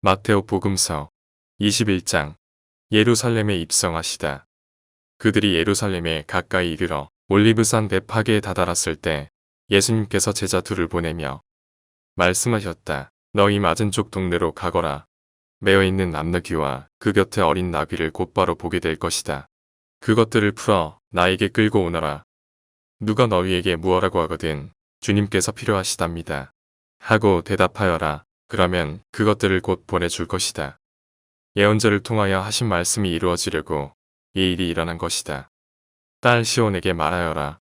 마테오 복음서 21장. 예루살렘에 입성하시다. 그들이 예루살렘에 가까이 이르러 올리브산 베파게에 다다랐을 때 예수님께서 제자 둘을 보내며 말씀하셨다. 너희 맞은쪽 동네로 가거라. 매어있는 암나귀와 그 곁에 어린 나귀를 곧바로 보게 될 것이다. 그것들을 풀어 나에게 끌고 오너라. 누가 너희에게 무엇라고 하거든 주님께서 필요하시답니다. 하고 대답하여라. 그러면 그것들을 곧 보내줄 것이다. 예언자를 통하여 하신 말씀이 이루어지려고 이 일이 일어난 것이다. 딸 시온에게 말하여라.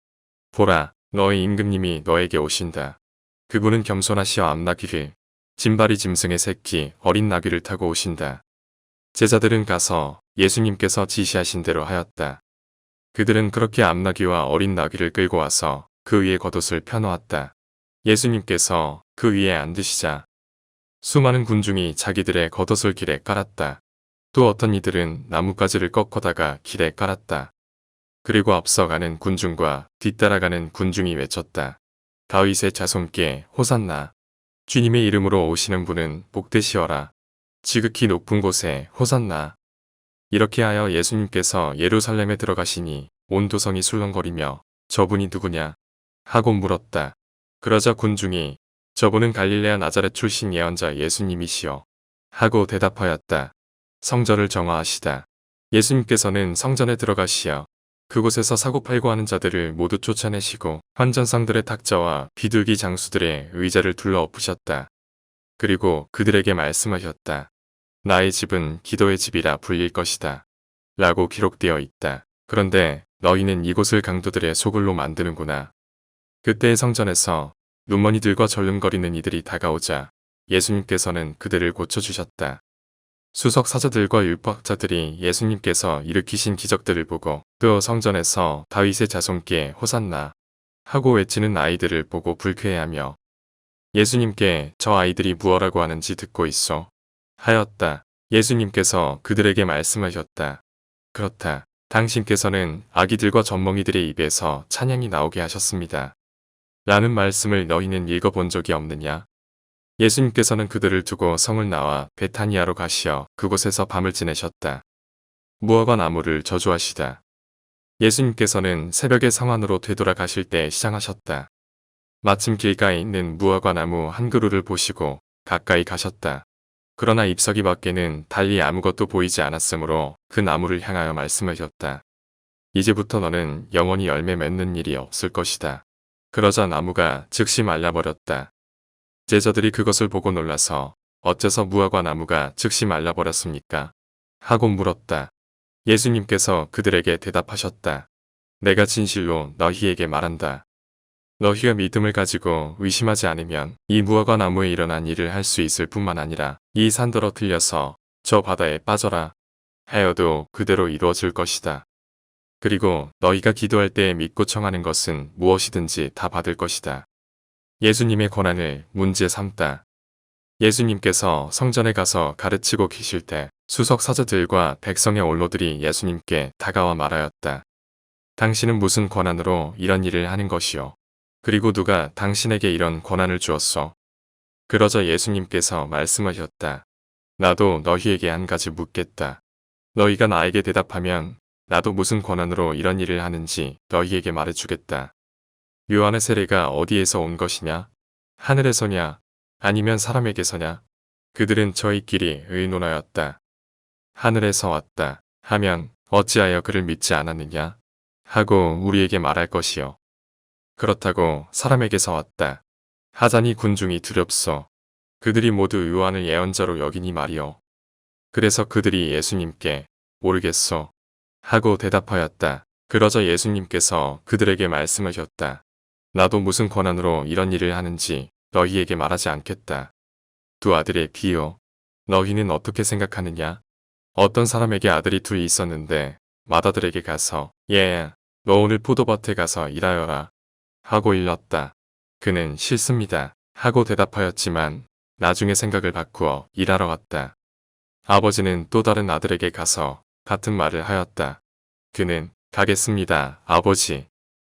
보라, 너희 임금님이 너에게 오신다. 그분은 겸손하시어 암나귀를, 짐바리 짐승의 새끼 어린 나귀를 타고 오신다. 제자들은 가서 예수님께서 지시하신 대로 하였다. 그들은 그렇게 암나귀와 어린 나귀를 끌고 와서 그 위에 겉옷을 펴놓았다. 예수님께서 그 위에 앉으시자 수많은 군중이 자기들의 겉옷을 길에 깔았다. 또 어떤 이들은 나뭇가지를 꺾어다가 길에 깔았다. 그리고 앞서가는 군중과 뒤따라가는 군중이 외쳤다. 다윗의 자손께 호산나. 주님의 이름으로 오시는 분은 복되시어라. 지극히 높은 곳에 호산나. 이렇게 하여 예수님께서 예루살렘에 들어가시니 온 도성이 술렁거리며 저분이 누구냐 하고 물었다. 그러자 군중이 저분은 갈릴레아 나자렛 출신 예언자 예수님이시여 하고 대답하였다. 성전을 정화하시다. 예수님께서는 성전에 들어가시어 그곳에서 사고팔고 하는 자들을 모두 쫓아내시고 환전상들의 탁자와 비둘기 장수들의 의자를 둘러 엎으셨다. 그리고 그들에게 말씀하셨다. 나의 집은 기도의 집이라 불릴 것이다. 라고 기록되어 있다. 그런데 너희는 이곳을 강도들의 소굴로 만드는구나. 그때의 성전에서 눈머니들과 절름거리는 이들이 다가오자 예수님께서는 그들을 고쳐주셨다. 수석 사자들과 율법학자들이 예수님께서 일으키신 기적들을 보고 또 성전에서 다윗의 자손께 호산나 하고 외치는 아이들을 보고 불쾌해하며 예수님께 저 아이들이 무엇라고 하는지 듣고 있어 하였다. 예수님께서 그들에게 말씀하셨다. 그렇다. 당신께서는 아기들과 젖먹이들의 입에서 찬양이 나오게 하셨습니다. 라는 말씀을 너희는 읽어본 적이 없느냐? 예수님께서는 그들을 두고 성을 나와 베타니아로 가시어 그곳에서 밤을 지내셨다. 무화과 나무를 저주하시다. 예수님께서는 새벽에 성 안으로 되돌아가실 때 시장하셨다. 마침 길가에 있는 무화과 나무 한 그루를 보시고 가까이 가셨다. 그러나 잎사귀 밖에는 달리 아무것도 보이지 않았으므로 그 나무를 향하여 말씀하셨다. 이제부터 너는 영원히 열매 맺는 일이 없을 것이다. 그러자 나무가 즉시 말라버렸다. 제자들이 그것을 보고 놀라서 어째서 무화과 나무가 즉시 말라버렸습니까? 하고 물었다. 예수님께서 그들에게 대답하셨다. 내가 진실로 너희에게 말한다. 너희가 믿음을 가지고 의심하지 않으면 이 무화과 나무에 일어난 일을 할 수 있을 뿐만 아니라 이 산더러 들려서 저 바다에 빠져라 하여도 그대로 이루어질 것이다. 그리고 너희가 기도할 때에 믿고 청하는 것은 무엇이든지 다 받을 것이다. 예수님의 권한을 문제 삼다. 예수님께서 성전에 가서 가르치고 계실 때 수석 사자들과 백성의 원로들이 예수님께 다가와 말하였다. 당신은 무슨 권한으로 이런 일을 하는 것이요? 그리고 누가 당신에게 이런 권한을 주었어? 그러자 예수님께서 말씀하셨다. 나도 너희에게 한 가지 묻겠다. 너희가 나에게 대답하면 나도 무슨 권한으로 이런 일을 하는지 너희에게 말해주겠다. 요한의 세례가 어디에서 온 것이냐? 하늘에서냐? 아니면 사람에게서냐? 그들은 저희끼리 의논하였다. 하늘에서 왔다 하면 어찌하여 그를 믿지 않았느냐? 하고 우리에게 말할 것이요. 그렇다고 사람에게서 왔다 하자니 군중이 두렵소. 그들이 모두 요한을 예언자로 여기니 말이요. 그래서 그들이 예수님께 모르겠소 하고 대답하였다. 그러자 예수님께서 그들에게 말씀하셨다. 나도 무슨 권한으로 이런 일을 하는지 너희에게 말하지 않겠다. 두 아들의 비요. 너희는 어떻게 생각하느냐? 어떤 사람에게 아들이 둘 있었는데 맏아들에게 가서 너 오늘 포도밭에 가서 일하여라 하고 일렀다. 그는 싫습니다 하고 대답하였지만 나중에 생각을 바꾸어 일하러 갔다. 아버지는 또 다른 아들에게 가서 같은 말을 하였다. 그는 가겠습니다, 아버지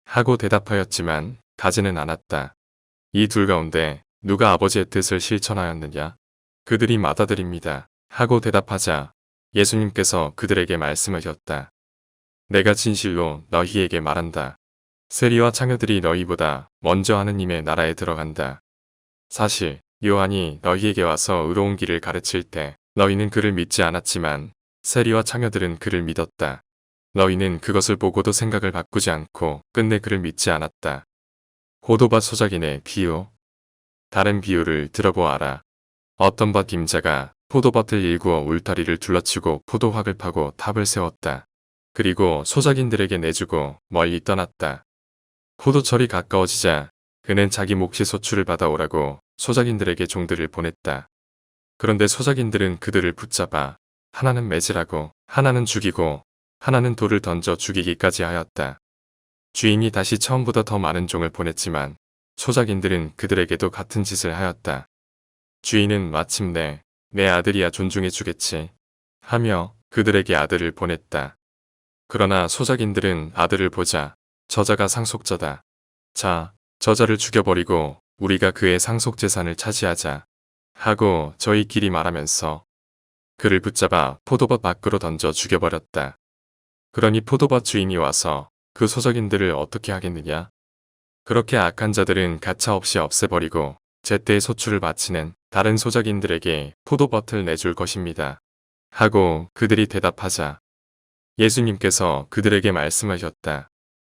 하고 대답하였지만 가지는 않았다. 이 둘 가운데 누가 아버지의 뜻을 실천하였느냐? 그들이 맞아들입니다. 하고 대답하자 예수님께서 그들에게 말씀하셨다. 내가 진실로 너희에게 말한다. 세리와 창녀들이 너희보다 먼저 하느님의 나라에 들어간다. 사실 요한이 너희에게 와서 의로운 길을 가르칠 때 너희는 그를 믿지 않았지만 세리와 창녀들은 그를 믿었다. 너희는 그것을 보고도 생각을 바꾸지 않고 끝내 그를 믿지 않았다. 고도밭 소작인의 비유. 다른 비유를 들어보아라. 어떤 밭 임자가 포도밭을 일구어 울타리를 둘러치고 포도확을 파고 탑을 세웠다. 그리고 소작인들에게 내주고 멀리 떠났다. 포도철이 가까워지자 그는 자기 몫의 소출을 받아오라고 소작인들에게 종들을 보냈다. 그런데 소작인들은 그들을 붙잡아 하나는 매질하고 하나는 죽이고 하나는 돌을 던져 죽이기까지 하였다. 주인이 다시 처음보다 더 많은 종을 보냈지만 소작인들은 그들에게도 같은 짓을 하였다. 주인은 마침내 내 아들이야 존중해 주겠지 하며 그들에게 아들을 보냈다. 그러나 소작인들은 아들을 보자 저자가 상속자다. 자, 저자를 죽여버리고 우리가 그의 상속재산을 차지하자 하고 저희끼리 말하면서 그를 붙잡아 포도밭 밖으로 던져 죽여버렸다. 그러니 포도밭 주인이 와서 그 소작인들을 어떻게 하겠느냐? 그렇게 악한 자들은 가차없이 없애버리고 제때의 소출을 바치는 다른 소작인들에게 포도밭을 내줄 것입니다. 하고 그들이 대답하자 예수님께서 그들에게 말씀하셨다.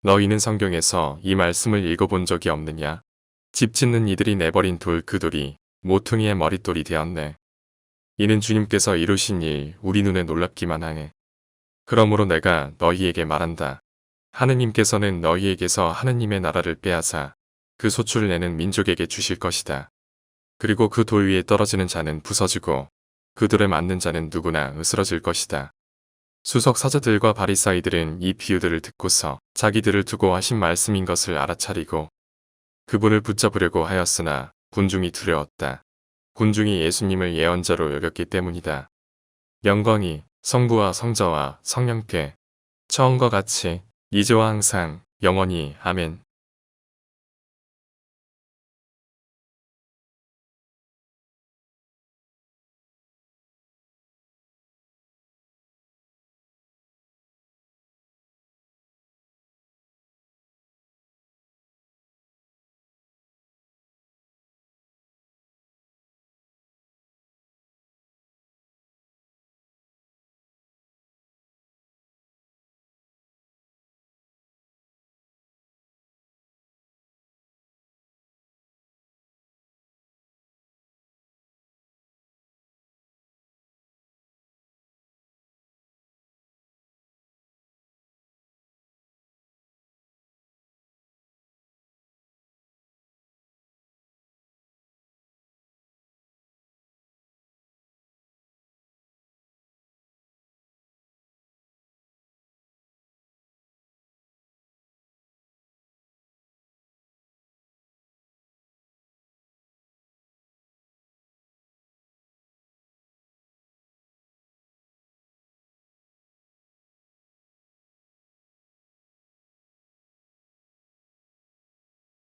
너희는 성경에서 이 말씀을 읽어본 적이 없느냐? 집 짓는 이들이 내버린 돌 그 돌이 모퉁이의 머릿돌이 되었네. 이는 주님께서 이루신 일 우리 눈에 놀랍기만 하네. 그러므로 내가 너희에게 말한다. 하느님께서는 너희에게서 하느님의 나라를 빼앗아 그 소출을 내는 민족에게 주실 것이다. 그리고 그 돌 위에 떨어지는 자는 부서지고 그 돌에 맞는 자는 누구나 으스러질 것이다. 수석 사자들과 바리사이들은 이 비유들을 듣고서 자기들을 두고 하신 말씀인 것을 알아차리고 그분을 붙잡으려고 하였으나 군중이 두려웠다. 군중이 예수님을 예언자로 여겼기 때문이다. 영광이 성부와 성자와 성령께 처음과 같이 이제와 항상 영원히 아멘.